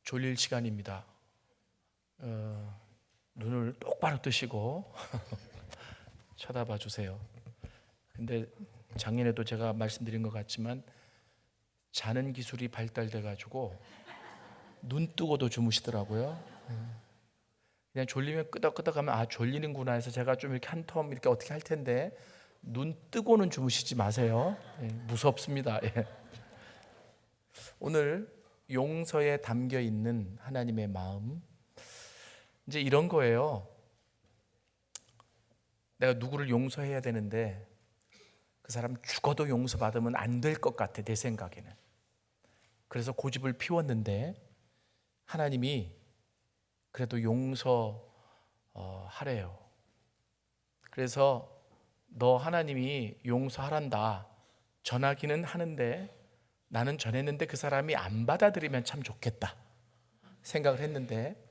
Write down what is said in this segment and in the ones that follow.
졸릴 시간입니다. 눈을 똑바로 뜨시고 쳐다봐 주세요. 근데 작년에도 제가 말씀드린 것 같지만 자는 기술이 발달돼 가지고 눈 뜨고도 주무시더라고요. 그냥 졸리면 끄덕끄덕하면 졸리는구나 해서 제가 좀 이렇게 한 텀 이렇게 어떻게 할 텐데 눈 뜨고는 주무시지 마세요. 무섭습니다. 오늘 용서에 담겨 있는 하나님의 마음, 이제 이런 거예요. 내가 누구를 용서해야 되는데 그 사람 죽어도 용서받으면 안 될 것 같아, 내 생각에는. 그래서 고집을 피웠는데 하나님이 그래도 용서하래요. 그래서 너 하나님이 용서하란다 전하기는 하는데 나는 전했는데 그 사람이 안 받아들이면 참 좋겠다 생각을 했는데,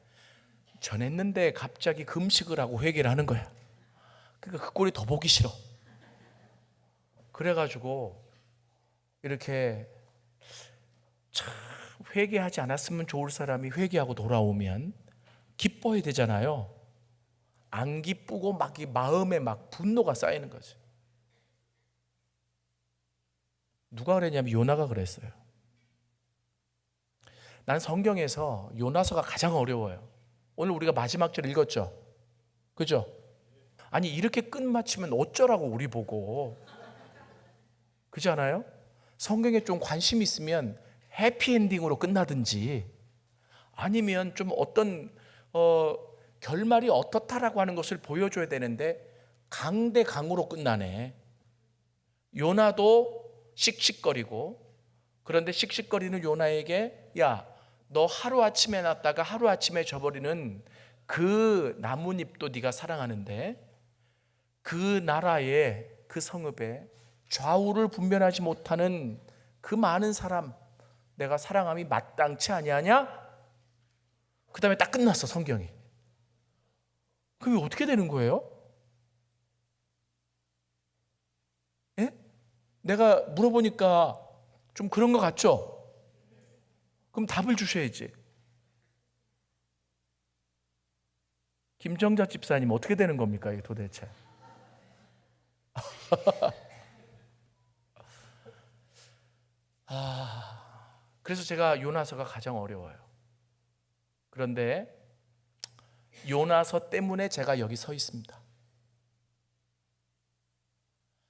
전했는데 갑자기 금식을 하고 회개를 하는 거야. 그러니까 그 꼴이 더 보기 싫어. 그래가지고 이렇게 참 회개하지 않았으면 좋을 사람이 회개하고 돌아오면 기뻐야 되잖아요. 안 기쁘고 막 이 마음에 막 분노가 쌓이는 거지. 누가 그랬냐면 요나가 그랬어요. 난 성경에서 요나서가 가장 어려워요. 오늘 우리가 마지막 절 읽었죠? 그죠? 아니 이렇게 끝마치면 어쩌라고 우리 보고. 그렇지 않아요? 성경에 좀 관심 있으면 해피엔딩으로 끝나든지 아니면 좀 어떤 결말이 어떻다라고 하는 것을 보여줘야 되는데 강대강으로 끝나네. 요나도 씩씩거리고, 그런데 씩씩거리는 요나에게 야, 너 하루아침에 났다가 하루아침에 져버리는 그 나뭇잎도 네가 사랑하는데 그 나라의 그 성읍에 좌우를 분별하지 못하는 그 많은 사람 내가 사랑함이 마땅치 아니하냐? 그 다음에 딱 끝났어 성경이. 그게 어떻게 되는 거예요? 예? 내가 물어보니까 좀 그런 것 같죠? 그럼 답을 주셔야지. 김정자 집사님 어떻게 되는 겁니까 이게 도대체? 그래서 제가 요나서가 가장 어려워요. 그런데 요나서 때문에 제가 여기 서 있습니다.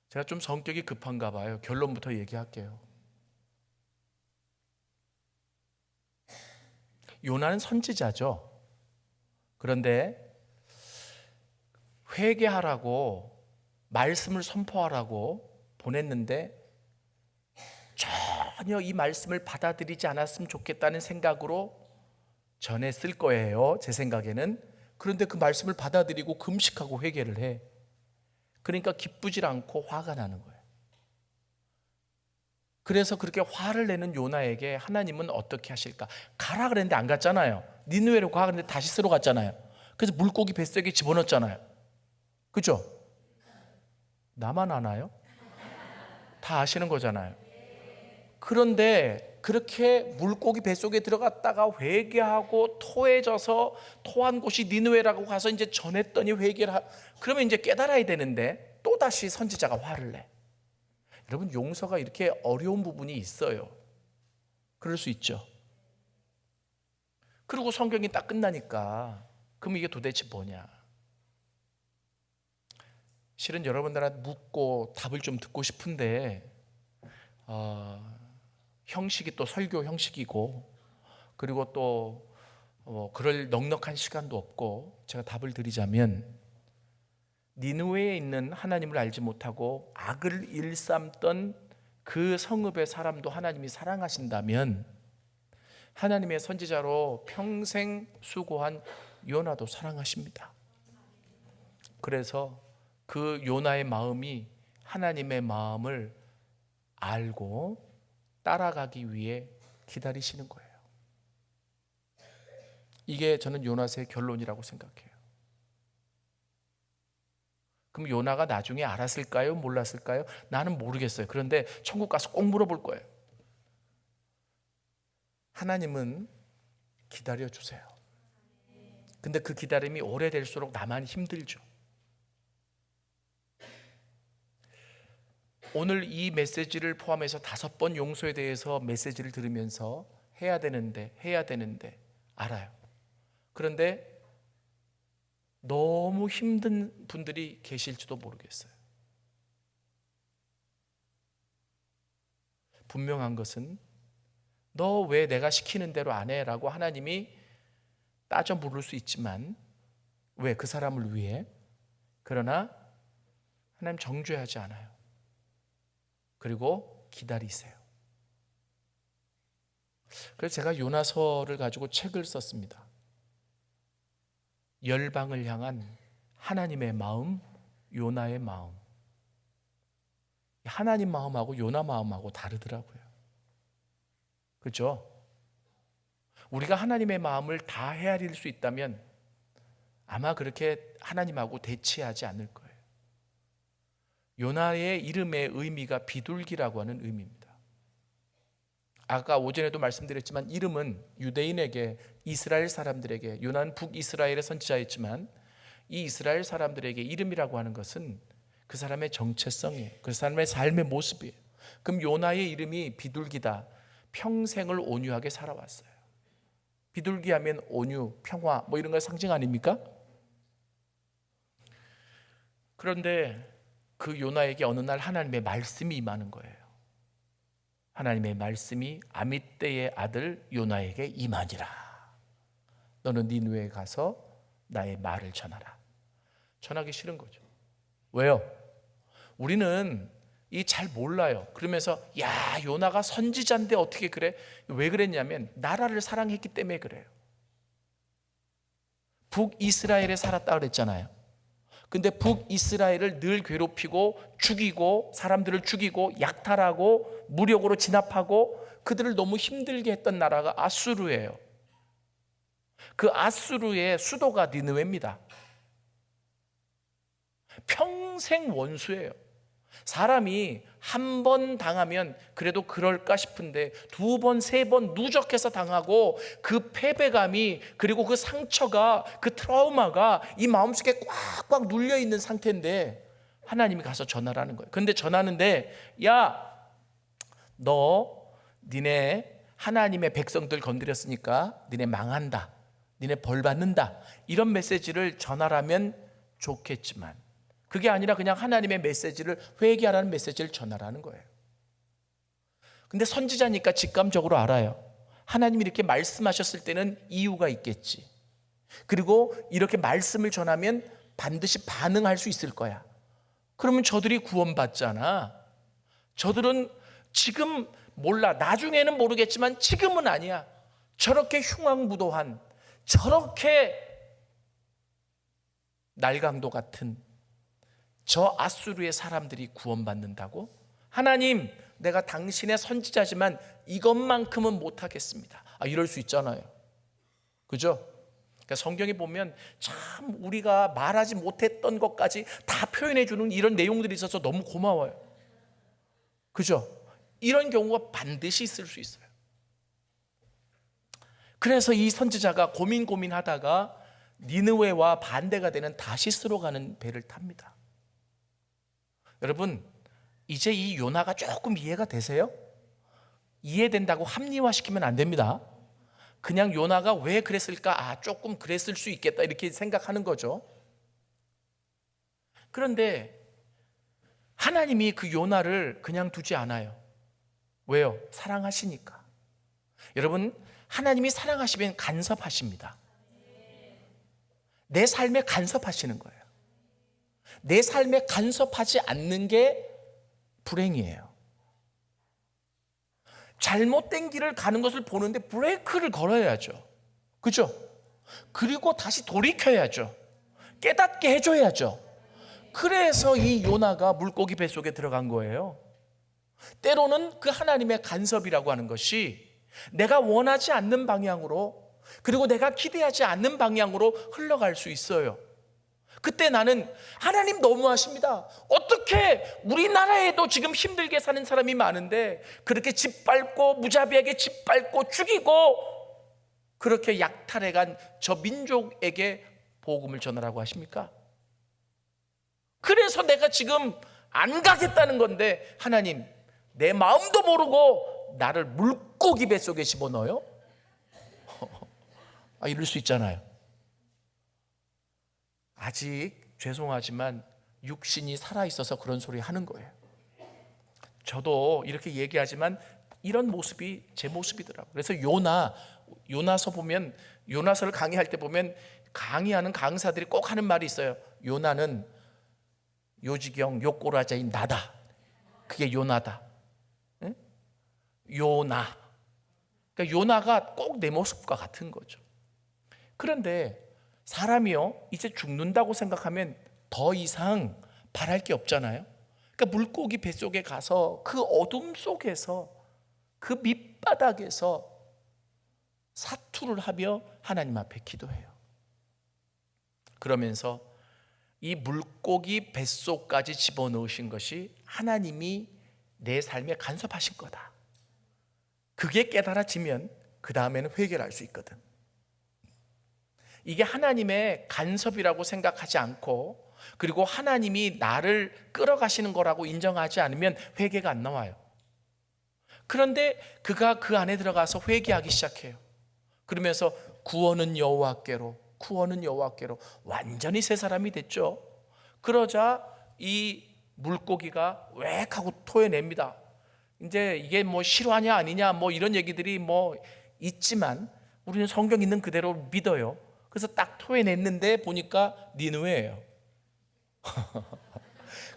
제가 좀 성격이 급한가 봐요. 결론부터 얘기할게요. 요나는 선지자죠. 그런데 회개하라고 말씀을 선포하라고 보냈는데 전혀 이 말씀을 받아들이지 않았으면 좋겠다는 생각으로 전했을 거예요, 제 생각에는. 그런데 그 말씀을 받아들이고 금식하고 회개를 해. 그러니까 기쁘질 않고 화가 나는 거예요. 그래서 그렇게 화를 내는 요나에게 하나님은 어떻게 하실까? 가라 그랬는데 안 갔잖아요. 니느웨로 가 그랬는데 다시스로 갔잖아요. 그래서 물고기 뱃속에 집어넣었잖아요. 그죠? 나만 아나요? 다 아시는 거잖아요. 그런데 그렇게 물고기 뱃속에 들어갔다가 회개하고 토해져서 토한 곳이 니느웨라고 가서 이제 전했더니 그러면 이제 깨달아야 되는데 또다시 선지자가 화를 내. 여러분, 용서가 이렇게 어려운 부분이 있어요. 그럴 수 있죠. 그리고 성경이 딱 끝나니까 그럼 이게 도대체 뭐냐? 실은 여러분들한테 묻고 답을 좀 듣고 싶은데 형식이 또 설교 형식이고, 그리고 또 그럴 넉넉한 시간도 없고, 제가 답을 드리자면 니느웨에 있는 하나님을 알지 못하고 악을 일삼던 그 성읍의 사람도 하나님이 사랑하신다면 하나님의 선지자로 평생 수고한 요나도 사랑하십니다. 그래서 그 요나의 마음이 하나님의 마음을 알고 따라가기 위해 기다리시는 거예요. 이게 저는 요나서의 결론이라고 생각해요. 그럼 요나가 나중에 알았을까요? 몰랐을까요? 나는 모르겠어요. 그런데 천국 가서 꼭 물어볼 거예요. 하나님은 기다려 주세요. 근데 그 기다림이 오래될수록 나만 힘들죠. 오늘 이 메시지를 포함해서 5번 용서에 대해서 메시지를 들으면서 해야 되는데 알아요. 그런데 너무 힘든 분들이 계실지도 모르겠어요. 분명한 것은 너 왜 내가 시키는 대로 안 해? 라고 하나님이 따져 물을 수 있지만 왜? 그 사람을 위해. 그러나 하나님 정죄하지 않아요. 그리고 기다리세요. 그래서 제가 요나서를 가지고 책을 썼습니다. 열방을 향한 하나님의 마음, 요나의 마음. 하나님 마음하고 요나 마음하고 다르더라고요. 그렇죠? 우리가 하나님의 마음을 다 헤아릴 수 있다면 아마 그렇게 하나님하고 대치하지 않을 거예요. 요나의 이름의 의미가 비둘기라고 하는 의미입니다. 아까 오전에도 말씀드렸지만 이름은 유대인에게, 이스라엘 사람들에게, 요나는 북이스라엘의 선지자였지만 이 이스라엘 사람들에게 이름이라고 하는 것은 그 사람의 정체성이에요. 그 사람의 삶의 모습이에요. 그럼 요나의 이름이 비둘기다. 평생을 온유하게 살아왔어요. 비둘기 하면 온유, 평화 뭐 이런 걸 상징 아닙니까? 그런데 그 요나에게 어느 날 하나님의 말씀이 임하는 거예요. 하나님의 말씀이 아밋떼의 아들 요나에게 임하니라. 너는 니느웨에 가서 나의 말을 전하라. 전하기 싫은 거죠. 왜요? 우리는 이 잘 몰라요. 그러면서 야, 요나가 선지자인데 어떻게 그래? 왜 그랬냐면 나라를 사랑했기 때문에 그래요. 북이스라엘에 살았다 그랬잖아요. 근데 북이스라엘을 늘 괴롭히고 죽이고 사람들을 죽이고 약탈하고 무력으로 진압하고 그들을 너무 힘들게 했던 나라가 아수르예요. 그 아수르의 수도가 니느웨입니다. 평생 원수예요. 사람이 한 번 당하면 그래도 그럴까 싶은데 2번, 3번 누적해서 당하고 그 패배감이, 그리고 그 상처가, 그 트라우마가 이 마음속에 꽉꽉 눌려있는 상태인데 하나님이 가서 전하라는 거예요. 그런데 전하는데 야, 너 니네 하나님의 백성들 건드렸으니까 니네 망한다, 니네 벌 받는다, 이런 메시지를 전하라면 좋겠지만 그게 아니라 그냥 하나님의 메시지를, 회개하라는 메시지를 전하라는 거예요. 근데 선지자니까 직감적으로 알아요. 하나님이 이렇게 말씀하셨을 때는 이유가 있겠지. 그리고 이렇게 말씀을 전하면 반드시 반응할 수 있을 거야. 그러면 저들이 구원받잖아. 저들은 지금 몰라, 나중에는 모르겠지만 지금은 아니야. 저렇게 흉악무도한, 저렇게 날강도 같은 저 아수르의 사람들이 구원받는다고? 하나님, 내가 당신의 선지자지만 이것만큼은 못하겠습니다. 이럴 수 있잖아요. 그죠? 그러니까 성경에 보면 참 우리가 말하지 못했던 것까지 다 표현해 주는 이런 내용들이 있어서 너무 고마워요. 그죠? 이런 경우가 반드시 있을 수 있어요. 그래서 이 선지자가 고민하다가 니느웨와 반대가 되는 다시스로 가는 배를 탑니다. 여러분, 이제 이 요나가 조금 이해가 되세요? 이해된다고 합리화시키면 안 됩니다. 그냥 요나가 왜 그랬을까? 조금 그랬을 수 있겠다, 이렇게 생각하는 거죠. 그런데 하나님이 그 요나를 그냥 두지 않아요. 왜요? 사랑하시니까. 여러분, 하나님이 사랑하시면 간섭하십니다. 내 삶에 간섭하시는 거예요. 내 삶에 간섭하지 않는 게 불행이에요. 잘못된 길을 가는 것을 보는데 브레이크를 걸어야죠. 그죠? 그리고 다시 돌이켜야죠. 깨닫게 해줘야죠. 그래서 이 요나가 물고기 뱃속에 들어간 거예요. 때로는 그 하나님의 간섭이라고 하는 것이 내가 원하지 않는 방향으로, 그리고 내가 기대하지 않는 방향으로 흘러갈 수 있어요. 그때 나는 하나님 너무하십니다. 어떻게 우리나라에도 지금 힘들게 사는 사람이 많은데 그렇게 짓밟고 무자비하게 짓밟고 죽이고 그렇게 약탈해간 저 민족에게 복음을 전하라고 하십니까? 그래서 내가 지금 안 가겠다는 건데 하나님, 내 마음도 모르고 나를 물고기 뱃속에 집어넣어요? 이럴 수 있잖아요. 아직 죄송하지만 육신이 살아있어서 그런 소리 하는 거예요. 저도 이렇게 얘기하지만 이런 모습이 제 모습이더라고요. 그래서 요나서 보면, 요나서를 강의할 때 보면 강의하는 강사들이 꼭 하는 말이 있어요. 요나는 요지경 요꼬라자인 나다. 그게 요나다. 응? 요나. 그러니까 요나가 꼭 내 모습과 같은 거죠. 그런데 사람이요, 이제 죽는다고 생각하면 더 이상 바랄 게 없잖아요. 그러니까 물고기 뱃속에 가서 그 어둠 속에서, 그 밑바닥에서 사투를 하며 하나님 앞에 기도해요. 그러면서 이 물고기 뱃속까지 집어넣으신 것이 하나님이 내 삶에 간섭하신 거다. 그게 깨달아지면 그 다음에는 회개를 할 수 있거든. 이게 하나님의 간섭이라고 생각하지 않고, 그리고 하나님이 나를 끌어가시는 거라고 인정하지 않으면 회개가 안 나와요. 그런데 그가 그 안에 들어가서 회개하기 시작해요. 그러면서 구원은 여호와께로, 구원은 여호와께로, 완전히 새 사람이 됐죠. 그러자 이 물고기가 웩 하고 토해냅니다. 이제 이게 뭐 실화냐 아니냐 뭐 이런 얘기들이 뭐 있지만 우리는 성경 있는 그대로 믿어요. 그래서 딱 토해냈는데 보니까 니느웨예요.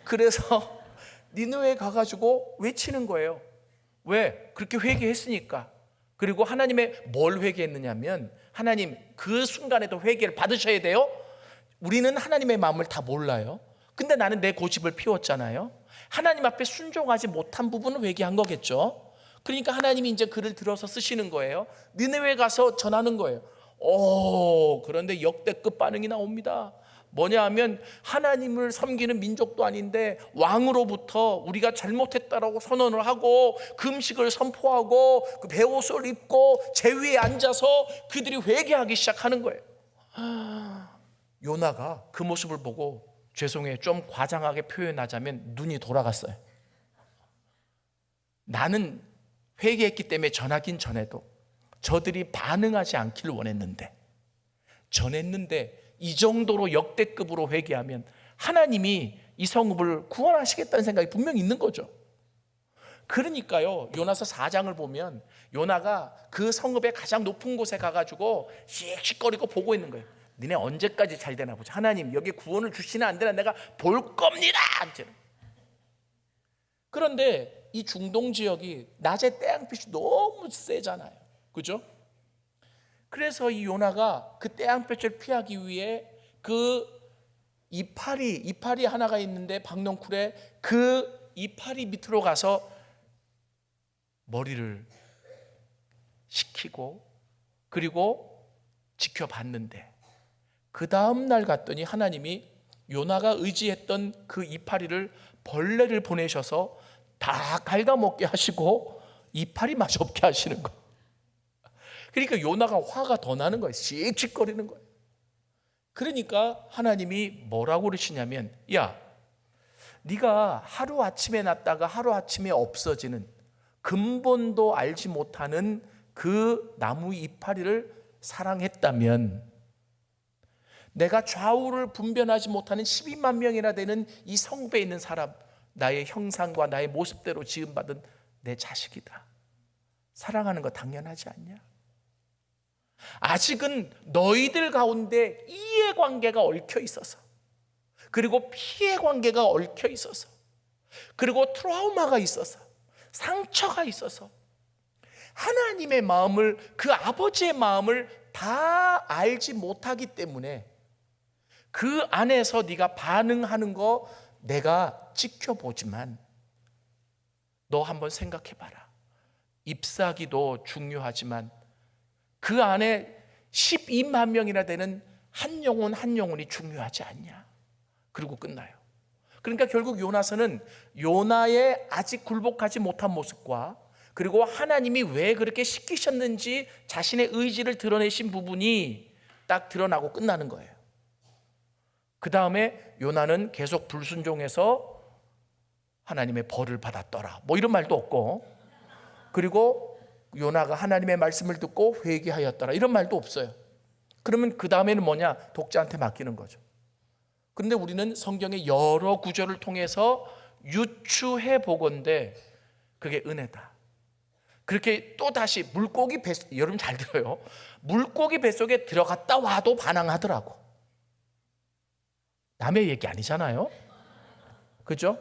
그래서 니느웨에 가가지고 외치는 거예요. 왜? 그렇게 회개했으니까. 그리고 하나님의 뭘 회개했느냐면, 하나님 그 순간에도 회개를 받으셔야 돼요. 우리는 하나님의 마음을 다 몰라요. 근데 나는 내 고집을 피웠잖아요. 하나님 앞에 순종하지 못한 부분은 회개한 거겠죠. 그러니까 하나님이 이제 글을 들어서 쓰시는 거예요. 니느웨에 가서 전하는 거예요. 그런데 역대급 반응이 나옵니다. 뭐냐 하면 하나님을 섬기는 민족도 아닌데 왕으로부터 우리가 잘못했다라고 선언을 하고 금식을 선포하고 그 베옷을 입고 제위에 앉아서 그들이 회개하기 시작하는 거예요. 요나가 그 모습을 보고, 죄송해요, 좀 과장하게 표현하자면 눈이 돌아갔어요. 나는 회개했기 때문에 전하긴 전해도 저들이 반응하지 않기를 원했는데, 전했는데 이 정도로 역대급으로 회개하면 하나님이 이 성읍을 구원하시겠다는 생각이 분명히 있는 거죠. 그러니까요, 요나서 4장을 보면 요나가 그 성읍의 가장 높은 곳에 가가지고 씩씩거리고 보고 있는 거예요. 니네 언제까지 잘 되나 보자. 하나님 여기 구원을 주시나 안 되나 내가 볼 겁니다. 그런데 이 중동 지역이 낮에 태양빛이 너무 세잖아요. 그죠? 그래서 이 요나가 그 태양빛을 피하기 위해 그 이파리 하나가 있는데 박넝쿨에 그 이파리 밑으로 가서 머리를 식히고 그리고 지켜봤는데, 그 다음 날 갔더니 하나님이 요나가 의지했던 그 이파리를 벌레를 보내셔서 다 갉아먹게 하시고 이파리마저 없게 하시는 거예요. 그러니까 요나가 화가 더 나는 거예요. 씩씩거리는 거예요. 그러니까 하나님이 뭐라고 그러시냐면, 야, 네가 하루아침에 났다가 하루아침에 없어지는, 근본도 알지 못하는 그 나무 이파리를 사랑했다면, 내가 좌우를 분별하지 못하는 12만 명이나 되는 이 성읍에 있는 사람, 나의 형상과 나의 모습대로 지음받은 내 자식이다. 사랑하는 거 당연하지 않냐? 아직은 너희들 가운데 이해관계가 얽혀 있어서, 그리고 피해관계가 얽혀 있어서, 그리고 트라우마가 있어서, 상처가 있어서 하나님의 마음을, 그 아버지의 마음을 다 알지 못하기 때문에 그 안에서 네가 반응하는 거 내가 지켜보지만 너 한번 생각해봐라. 잎사귀도 중요하지만 그 안에 12만 명이나 되는 한 영혼 한 영혼이 중요하지 않냐. 그리고 끝나요. 그러니까 결국 요나서는 요나의 아직 굴복하지 못한 모습과 그리고 하나님이 왜 그렇게 시키셨는지 자신의 의지를 드러내신 부분이 딱 드러나고 끝나는 거예요. 그 다음에 요나는 계속 불순종해서 하나님의 벌을 받았더라 뭐 이런 말도 없고, 그리고 요나가 하나님의 말씀을 듣고 회개하였더라 이런 말도 없어요. 그러면 그 다음에는 뭐냐? 독자한테 맡기는 거죠. 그런데 우리는 성경의 여러 구절을 통해서 유추해 보건대 그게 은혜다. 그렇게 또다시 물고기 뱃속, 여러분 잘 들어요, 물고기 뱃속에 들어갔다 와도 반항하더라고. 남의 얘기 아니잖아요, 그죠?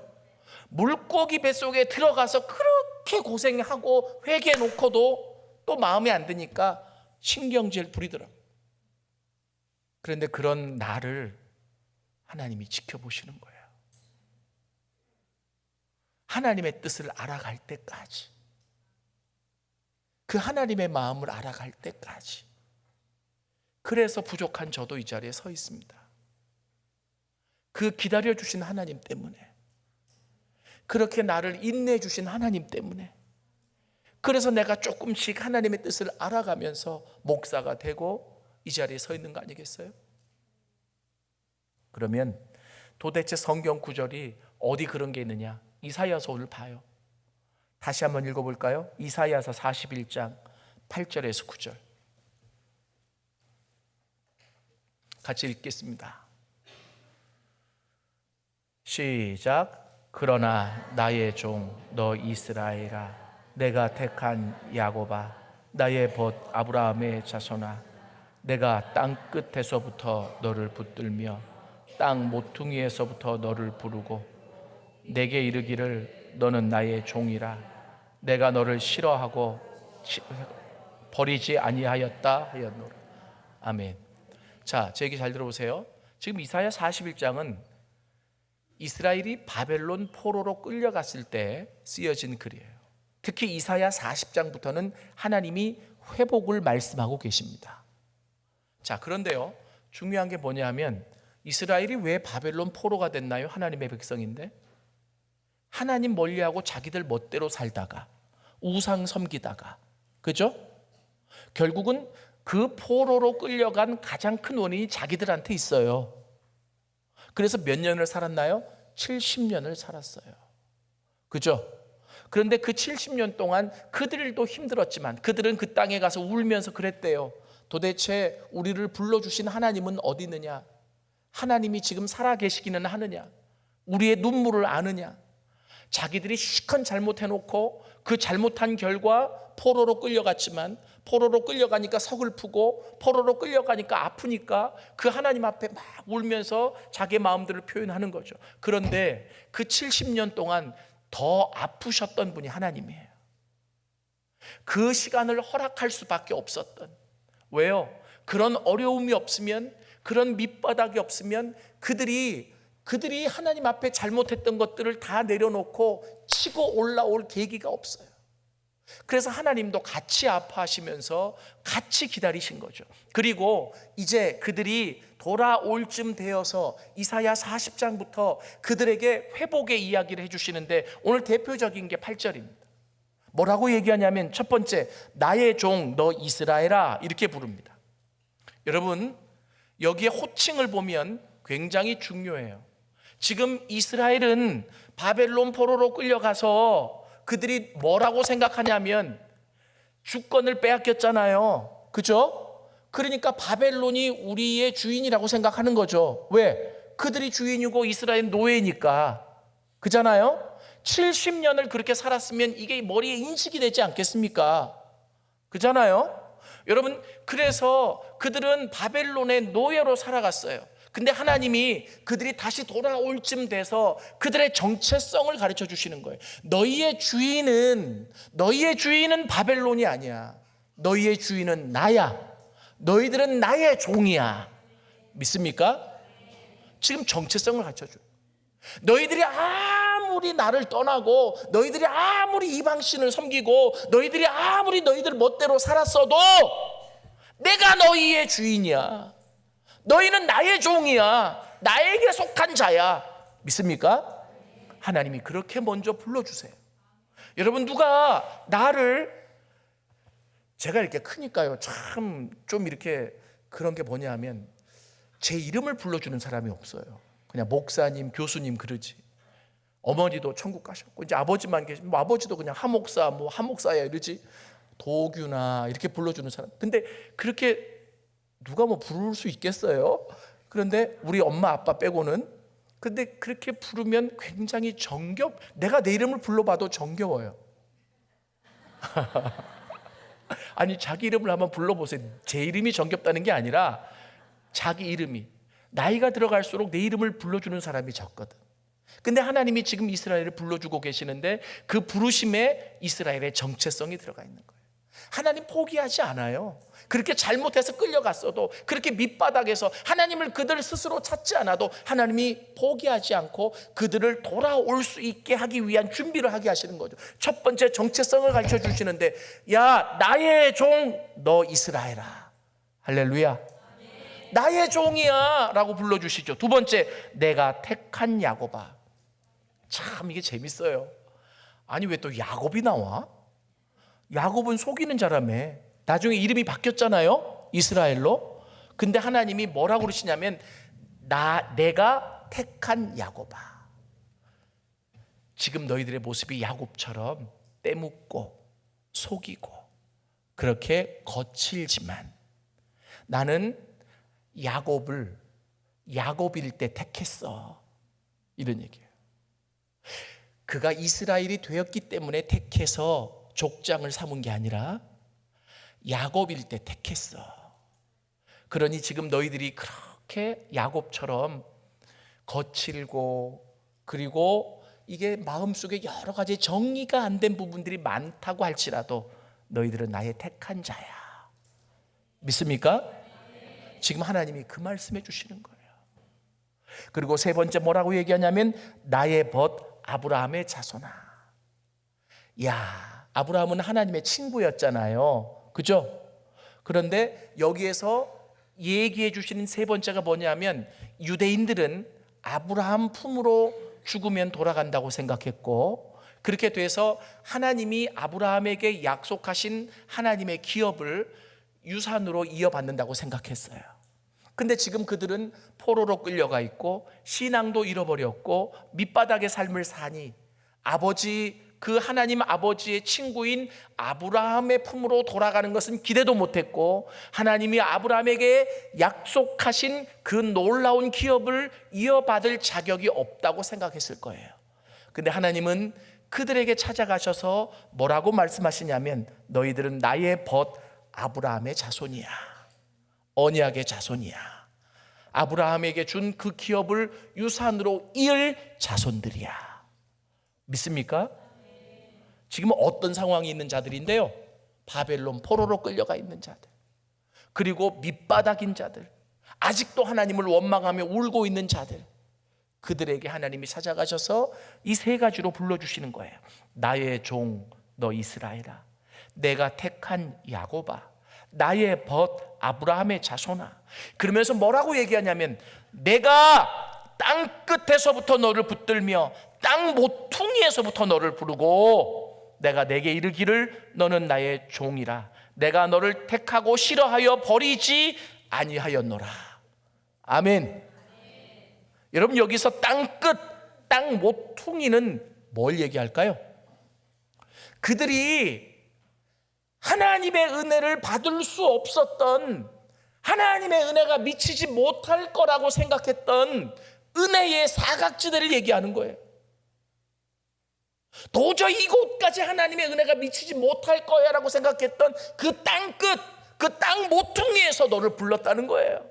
물고기 뱃속에 들어가서 그렇게 고생하고 회개해 놓고도 또 마음에 안 드니까 신경질 부리더라고. 그런데 그런 나를 하나님이 지켜보시는 거예요. 하나님의 뜻을 알아갈 때까지, 그 하나님의 마음을 알아갈 때까지. 그래서 부족한 저도 이 자리에 서 있습니다. 그 기다려주신 하나님 때문에, 그렇게 나를 인내해 주신 하나님 때문에, 그래서 내가 조금씩 하나님의 뜻을 알아가면서 목사가 되고 이 자리에 서 있는 거 아니겠어요? 그러면 도대체 성경 구절이 어디 그런 게 있느냐? 이사야서 오늘 봐요. 다시 한번 읽어볼까요? 이사야서 41장 8절에서 9절 같이 읽겠습니다. 시작. 그러나 나의 종 너 이스라엘아, 내가 택한 야곱아, 나의 벗 아브라함의 자손아, 내가 땅 끝에서부터 너를 붙들며 땅 모퉁이에서부터 너를 부르고 내게 이르기를 너는 나의 종이라, 내가 너를 싫어하고 버리지 아니하였다 하였노라. 아멘. 자, 제 얘기 잘 들어보세요. 지금 이사야 41장은 이스라엘이 바벨론 포로로 끌려갔을 때 쓰여진 글이에요. 특히 이사야 40장부터는 하나님이 회복을 말씀하고 계십니다. 자, 그런데요, 중요한 게 뭐냐 하면 이스라엘이 왜 바벨론 포로가 됐나요? 하나님의 백성인데. 하나님 멀리하고 자기들 멋대로 살다가 우상 섬기다가, 그죠? 결국은 그 포로로 끌려간 가장 큰 원인이 자기들한테 있어요. 그래서 몇 년을 살았나요? 70년을 살았어요. 그죠? 그런데 그 70년 동안 그들도 힘들었지만 그들은 그 땅에 가서 울면서 그랬대요. 도대체 우리를 불러주신 하나님은 어디 있느냐? 하나님이 지금 살아계시기는 하느냐? 우리의 눈물을 아느냐? 자기들이 시컨 잘못해놓고 그 잘못한 결과 포로로 끌려갔지만, 포로로 끌려가니까 서글프고 포로로 끌려가니까 아프니까 그 하나님 앞에 막 울면서 자기 마음들을 표현하는 거죠. 그런데 그 70년 동안 더 아프셨던 분이 하나님이에요. 그 시간을 허락할 수밖에 없었던. 왜요? 그런 어려움이 없으면, 그런 밑바닥이 없으면 그들이 하나님 앞에 잘못했던 것들을 다 내려놓고 치고 올라올 계기가 없어요. 그래서 하나님도 같이 아파하시면서 같이 기다리신 거죠. 그리고 이제 그들이 돌아올 쯤 되어서 이사야 40장부터 그들에게 회복의 이야기를 해주시는데, 오늘 대표적인 게 8절입니다. 뭐라고 얘기하냐면, 첫 번째, 나의 종 너 이스라엘아 이렇게 부릅니다. 여러분, 여기에 호칭을 보면 굉장히 중요해요. 지금 이스라엘은 바벨론 포로로 끌려가서 그들이 뭐라고 생각하냐면 주권을 빼앗겼잖아요. 그죠? 그러니까 바벨론이 우리의 주인이라고 생각하는 거죠. 왜? 그들이 주인이고 이스라엘 노예니까. 그잖아요? 70년을 그렇게 살았으면 이게 머리에 인식이 되지 않겠습니까? 그잖아요? 여러분, 그래서 그들은 바벨론의 노예로 살아갔어요. 근데 하나님이 그들이 다시 돌아올 쯤 돼서 그들의 정체성을 가르쳐 주시는 거예요. 너희의 주인은 바벨론이 아니야. 너희의 주인은 나야. 너희들은 나의 종이야. 믿습니까? 지금 정체성을 가르쳐 줘요. 너희들이 아무리 나를 떠나고, 너희들이 아무리 이방신을 섬기고, 너희들이 아무리 너희들 멋대로 살았어도 내가 너희의 주인이야. 너희는 나의 종이야. 나에게 속한 자야. 믿습니까? 하나님이 그렇게 먼저 불러주세요. 여러분, 누가 나를, 제가 이렇게 크니까요, 참 좀 이렇게 그런 게 뭐냐 하면 제 이름을 불러주는 사람이 없어요. 그냥 목사님, 교수님 그러지. 어머니도 천국 가셨고 이제 아버지만 계시면 뭐 아버지도 그냥 하목사, 뭐 하목사야 이러지. 도규나 이렇게 불러주는 사람. 근데 그렇게 누가 뭐 부를 수 있겠어요? 그런데 우리 엄마 아빠 빼고는. 근데 그렇게 부르면 굉장히 정겹. 내가 내 이름을 불러봐도 정겨워요. 아니, 자기 이름을 한번 불러보세요. 제 이름이 정겹다는 게 아니라 자기 이름이, 나이가 들어갈수록 내 이름을 불러주는 사람이 적거든. 근데 하나님이 지금 이스라엘을 불러주고 계시는데 그 부르심에 이스라엘의 정체성이 들어가 있는 거예요. 하나님 포기하지 않아요. 그렇게 잘못해서 끌려갔어도, 그렇게 밑바닥에서 하나님을 그들 스스로 찾지 않아도 하나님이 포기하지 않고 그들을 돌아올 수 있게 하기 위한 준비를 하게 하시는 거죠. 첫 번째 정체성을 가르쳐 주시는데, 야, 나의 종 너 이스라엘아. 할렐루야. 나의 종이야 라고 불러주시죠. 두 번째, 내가 택한 야곱아. 참 이게 재밌어요. 아니, 왜 또 야곱이 나와? 야곱은 속이는 자라며. 나중에 이름이 바뀌었잖아요, 이스라엘로. 근데 하나님이 뭐라고 그러시냐면, 내가 택한 야곱아. 지금 너희들의 모습이 야곱처럼 때묻고 속이고 그렇게 거칠지만 나는 야곱을 야곱일 때 택했어, 이런 얘기예요. 그가 이스라엘이 되었기 때문에 택해서 족장을 삼은 게 아니라 야곱일 때 택했어. 그러니 지금 너희들이 그렇게 야곱처럼 거칠고, 그리고 이게 마음속에 여러 가지 정리가 안 된 부분들이 많다고 할지라도 너희들은 나의 택한 자야. 믿습니까? 지금 하나님이 그 말씀해 주시는 거예요. 그리고 세 번째 뭐라고 얘기하냐면, 나의 벗 아브라함의 자손아. 야, 아브라함은 하나님의 친구였잖아요, 그죠? 그런데 여기에서 얘기해 주시는 세 번째가 뭐냐면, 유대인들은 아브라함 품으로 죽으면 돌아간다고 생각했고, 그렇게 돼서 하나님이 아브라함에게 약속하신 하나님의 기업을 유산으로 이어받는다고 생각했어요. 근데 지금 그들은 포로로 끌려가 있고 신앙도 잃어버렸고 밑바닥의 삶을 사니, 그 하나님 아버지의 친구인 아브라함의 품으로 돌아가는 것은 기대도 못했고, 하나님이 아브라함에게 약속하신 그 놀라운 기업을 이어받을 자격이 없다고 생각했을 거예요. 근데 하나님은 그들에게 찾아가셔서 뭐라고 말씀하시냐면, 너희들은 나의 벗 아브라함의 자손이야. 언약의 자손이야. 아브라함에게 준 그 기업을 유산으로 이을 자손들이야. 믿습니까? 지금 어떤 상황이 있는 자들인데요, 바벨론 포로로 끌려가 있는 자들, 그리고 밑바닥인 자들, 아직도 하나님을 원망하며 울고 있는 자들, 그들에게 하나님이 찾아가셔서 이 세 가지로 불러주시는 거예요. 나의 종 너 이스라엘아, 내가 택한 야곱아, 나의 벗 아브라함의 자손아. 그러면서 뭐라고 얘기하냐면, 내가 땅 끝에서부터 너를 붙들며 땅 모퉁이에서부터 너를 부르고 내가 내게 이르기를 너는 나의 종이라. 내가 너를 택하고 싫어하여 버리지 아니하였노라. 아멘. 여러분, 여기서 땅 끝, 땅 모퉁이는 뭘 얘기할까요? 그들이 하나님의 은혜를 받을 수 없었던, 하나님의 은혜가 미치지 못할 거라고 생각했던 은혜의 사각지대를 얘기하는 거예요. 도저히 이곳까지 하나님의 은혜가 미치지 못할 거야 라고 생각했던 그 땅 끝, 그 땅 모퉁이에서 너를 불렀다는 거예요.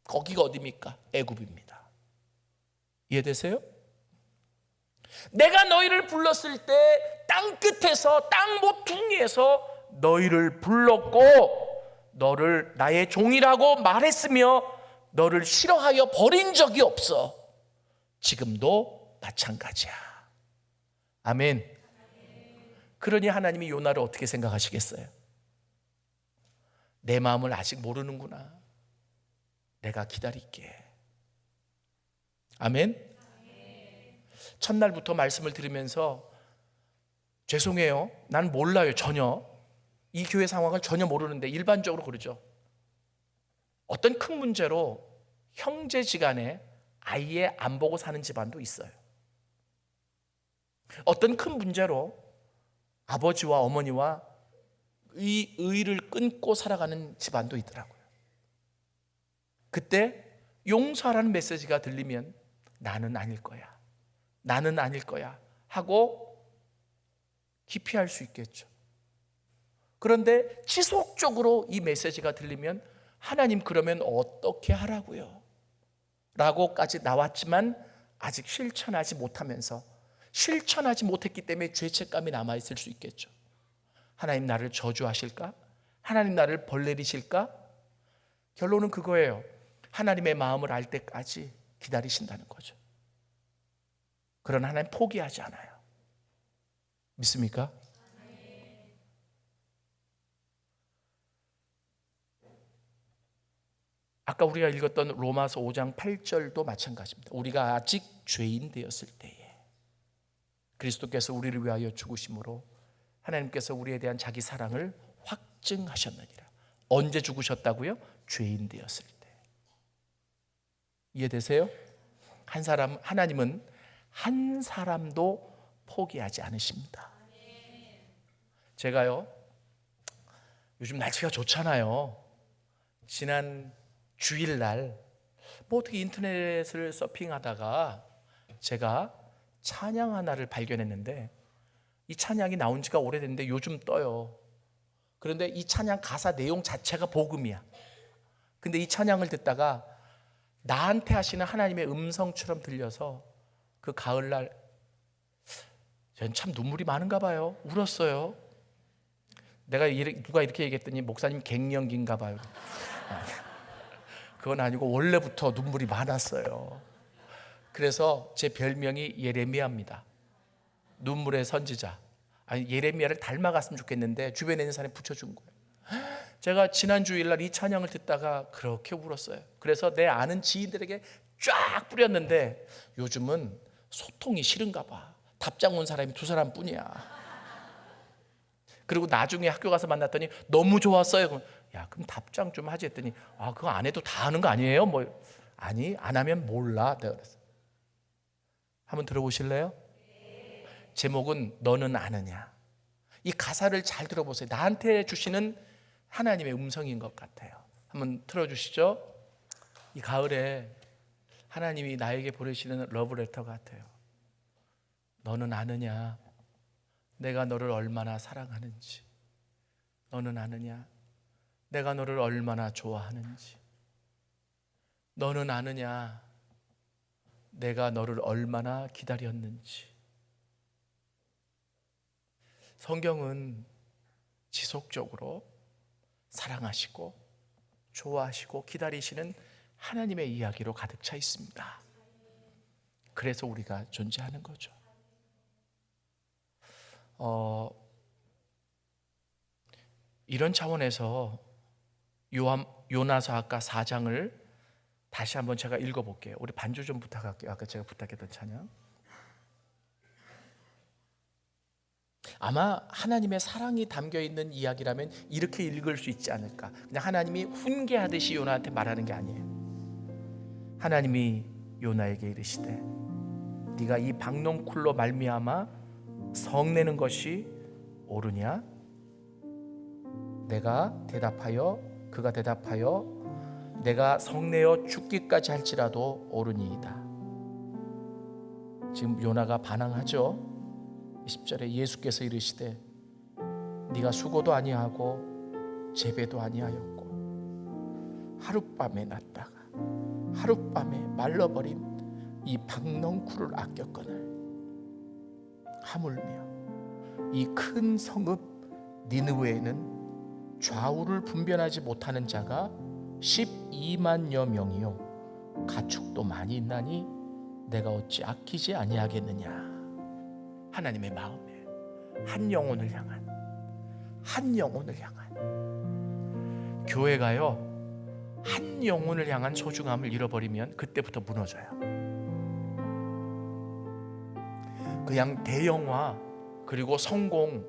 거기가 어디입니까? 애굽입니다. 이해되세요? 내가 너희를 불렀을 때 땅 끝에서, 땅 모퉁이에서 너희를 불렀고 너를 나의 종이라고 말했으며 너를 싫어하여 버린 적이 없어. 지금도 마찬가지야. 아멘. 그러니 하나님이 요나를 어떻게 생각하시겠어요? 내 마음을 아직 모르는구나. 내가 기다릴게. 아멘. 첫날부터 말씀을 들으면서 죄송해요. 난 몰라요. 전혀. 이 교회 상황을 전혀 모르는데 일반적으로 그러죠. 어떤 큰 문제로 형제지간에 아예 안 보고 사는 집안도 있어요. 어떤 큰 문제로 아버지와 어머니와 의를 끊고 살아가는 집안도 있더라고요. 그때 용서하라는 메시지가 들리면 나는 아닐 거야, 나는 아닐 거야 하고 기피할 수 있겠죠. 그런데 지속적으로 이 메시지가 들리면 하나님 그러면 어떻게 하라고요? 라고까지 나왔지만 아직 실천하지 못하면서, 실천하지 못했기 때문에 죄책감이 남아있을 수 있겠죠. 하나님 나를 저주하실까? 하나님 나를 벌 내리실까? 결론은 그거예요. 하나님의 마음을 알 때까지 기다리신다는 거죠. 그러나 하나님 포기하지 않아요. 믿습니까? 아까 우리가 읽었던 로마서 5장 8절도 마찬가지입니다. 우리가 아직 죄인 되었을 때에 그리스도께서 우리를 위하여 죽으심으로 하나님께서 우리에 대한 자기 사랑을 확증하셨느니라. 언제 죽으셨다고요? 죄인 되었을 때. 이해되세요? 하나님은 한 사람도 포기하지 않으십니다. 제가요, 요즘 날씨가 좋잖아요. 지난 주일날 어떻게 인터넷을 서핑하다가 제가 찬양 하나를 발견했는데, 이 찬양이 나온 지가 오래됐는데 요즘 떠요. 그런데 이 찬양 가사 내용 자체가 복음이야. 근데 이 찬양을 듣다가 나한테 하시는 하나님의 음성처럼 들려서 그 가을날 전 참 눈물이 많은가 봐요. 울었어요. 누가 이렇게 얘기했더니 목사님 갱년기인가 봐요. 그건 아니고 원래부터 눈물이 많았어요. 그래서 제 별명이 예레미야입니다. 눈물의 선지자. 아니, 예레미야를 닮아갔으면 좋겠는데 주변에 있는 사람이 붙여준 거예요. 제가 지난 주일날 이 찬양을 듣다가 그렇게 울었어요. 그래서 내 아는 지인들에게 쫙 뿌렸는데 요즘은 소통이 싫은가 봐. 답장 온 사람이 2사람뿐이야. 그리고 나중에 학교 가서 만났더니 너무 좋았어요. 그럼, 야, 그럼 답장 좀 하지 했더니, 아, 그거 안 해도 다 아는 거 아니에요? 아니, 안 하면 몰라. 내가 그랬어요. 한번 들어보실래요? 제목은 너는 아느냐. 이 가사를 잘 들어보세요. 나한테 주시는 하나님의 음성인 것 같아요. 한번 틀어주시죠. 이 가을에 하나님이 나에게 보내시는 러브레터 같아요. 너는 아느냐. 내가 너를 얼마나 사랑하는지. 너는 아느냐. 내가 너를 얼마나 좋아하는지. 너는 아느냐. 내가 너를 얼마나 기다렸는지. 성경은 지속적으로 사랑하시고 좋아하시고 기다리시는 하나님의 이야기로 가득 차 있습니다. 그래서 우리가 존재하는 거죠. 이런 차원에서 요나서 아까 4장을 다시 한번 제가 읽어볼게요. 우리 반주 좀 부탁할게요. 아까 제가 부탁했던 찬양. 아마 하나님의 사랑이 담겨있는 이야기라면 이렇게 읽을 수 있지 않을까. 그냥 하나님이 훈계하듯이 요나한테 말하는 게 아니에요. 하나님이 요나에게 이르시되 네가 이 박농쿨로 말미암아 성내는 것이 옳으냐? 그가 대답하여 내가 성내어 죽기까지 할지라도 옳으니이다. 지금 요나가 반항하죠. 10절에 예수께서 이르시되 네가 수고도 아니하고 재배도 아니하였고 하룻밤에 났다가 하룻밤에 말라버린 이 박농쿨을 아꼈거늘 하물며 이 큰 성읍 니느웨에는 좌우를 분별하지 못하는 자가 12만여 명이요 가축도 많이 있나니 내가 어찌 아끼지 아니하겠느냐. 하나님의 마음에 한 영혼을 향한 교회가요, 한 영혼을 향한 소중함을 잃어버리면 그때부터 무너져요. 그냥 대영화, 그리고 성공,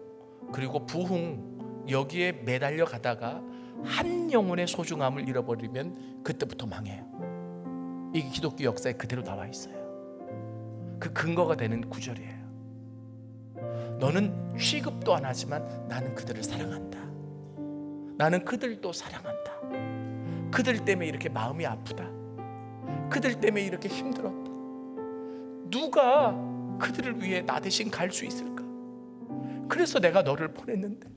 그리고 부흥, 여기에 매달려 가다가 한 영혼의 소중함을 잃어버리면 그때부터 망해요. 이게 기독교 역사에 그대로 나와 있어요. 그 근거가 되는 구절이에요. 너는 취급도 안 하지만 나는 그들을 사랑한다. 나는 그들도 사랑한다. 그들 때문에 이렇게 마음이 아프다. 그들 때문에 이렇게 힘들었다. 누가 그들을 위해 나 대신 갈 수 있을까? 그래서 내가 너를 보냈는데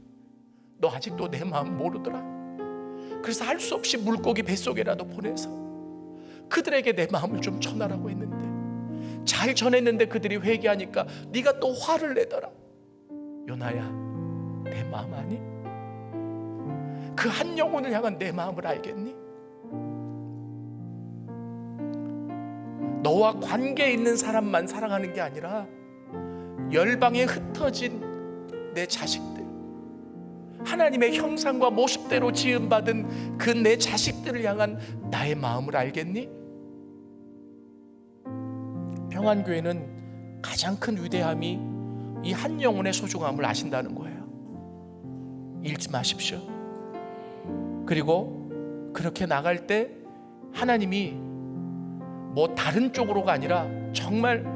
너 아직도 내 마음 모르더라. 그래서 할 수 없이 물고기 뱃속에라도 보내서 그들에게 내 마음을 좀 전하라고 했는데, 잘 전했는데 그들이 회개하니까 네가 또 화를 내더라. 요나야, 내 마음 아니? 그 한 영혼을 향한 내 마음을 알겠니? 너와 관계 있는 사람만 사랑하는 게 아니라 열방에 흩어진 내 자식들, 하나님의 형상과 모습대로 지음받은 그 내 자식들을 향한 나의 마음을 알겠니? 평안교회는 가장 큰 위대함이 이 한 영혼의 소중함을 아신다는 거예요. 잃지 마십시오. 그리고 그렇게 나갈 때 하나님이 뭐 다른 쪽으로가 아니라 정말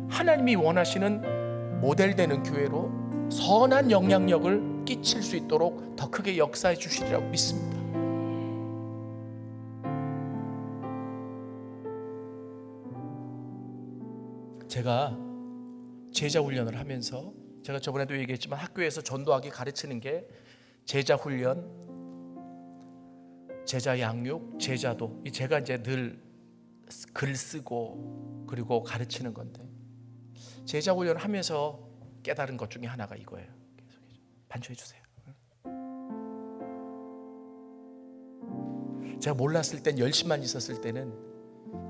하나님이 원하시는 모델되는 교회로 선한 영향력을 끼칠 수 있도록 더 크게 역사해 주시리라고 믿습니다. 제가 제자 훈련을 하면서, 제가 저번에도 얘기했지만 학교에서 전도하기 가르치는 게 제자 훈련, 제자 양육, 제자도, 제가 이제 늘 글 쓰고 그리고 가르치는 건데, 제자 훈련을 하면서 깨달은 것 중에 하나가 이거예요. 반주해 주세요. 제가 몰랐을 땐, 열심만 있었을 때는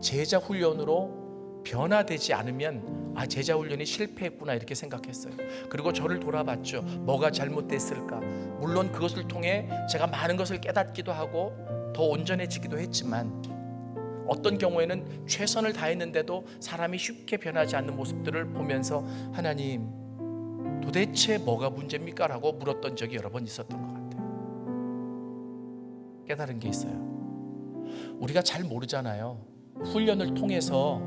제자 훈련으로 변화되지 않으면 제자 훈련이 실패했구나 이렇게 생각했어요. 그리고 저를 돌아봤죠. 뭐가 잘못됐을까? 물론 그것을 통해 제가 많은 것을 깨닫기도 하고 더 온전해지기도 했지만, 어떤 경우에는 최선을 다했는데도 사람이 쉽게 변하지 않는 모습들을 보면서 하나님, 도대체 뭐가 문제입니까? 라고 물었던 적이 여러 번 있었던 것 같아요. 깨달은 게 있어요. 우리가 잘 모르잖아요. 훈련을 통해서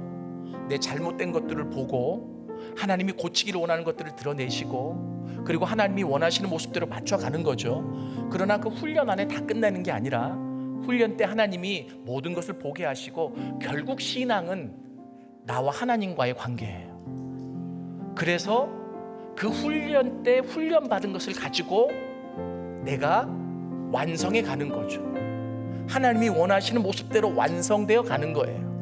내 잘못된 것들을 보고 하나님이 고치기를 원하는 것들을 드러내시고, 그리고 하나님이 원하시는 모습대로 맞춰가는 거죠. 그러나 그 훈련 안에 다 끝나는 게 아니라, 훈련 때 하나님이 모든 것을 보게 하시고 결국 신앙은 나와 하나님과의 관계예요. 그래서 그 훈련 때 훈련받은 것을 가지고 내가 완성해 가는 거죠. 하나님이 원하시는 모습대로 완성되어 가는 거예요.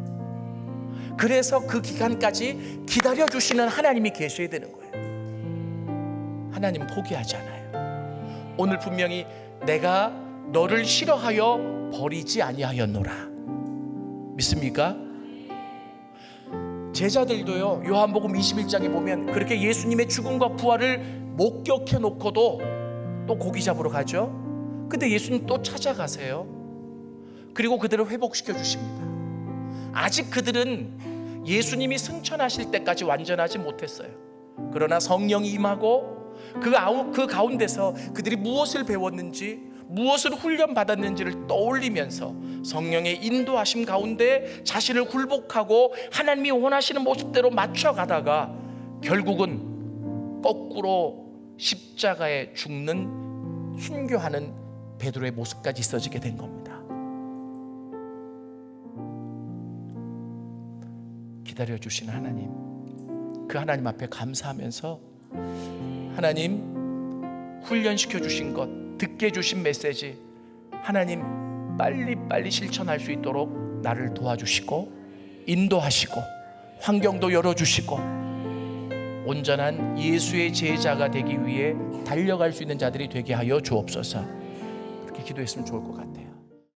그래서 그 기간까지 기다려주시는 하나님이 계셔야 되는 거예요. 하나님 포기하지 않아요. 오늘 분명히 내가 너를 싫어하여 버리지 아니하였노라. 믿습니까? 제자들도요, 요한복음 21장에 보면 그렇게 예수님의 죽음과 부활을 목격해 놓고도 또 고기 잡으러 가죠. 근데 예수님 또 찾아가세요. 그리고 그들을 회복시켜 주십니다. 아직 그들은 예수님이 승천하실 때까지 완전하지 못했어요. 그러나 성령이 임하고 그 가운데서 그들이 무엇을 배웠는지, 무엇을 훈련받았는지를 떠올리면서 성령의 인도하심 가운데 자신을 굴복하고 하나님이 원하시는 모습대로 맞춰가다가 결국은 거꾸로 십자가에 죽는, 순교하는 베드로의 모습까지 있어지게 된 겁니다. 기다려주시는 하나님, 그 하나님 앞에 감사하면서, 하나님 훈련시켜 주신 것, 듣게 주신 메시지, 하나님 빨리빨리 실천할 수 있도록 나를 도와주시고 인도하시고 환경도 열어주시고 온전한 예수의 제자가 되기 위해 달려갈 수 있는 자들이 되게 하여 주옵소서. 그렇게 기도했으면 좋을 것 같아요.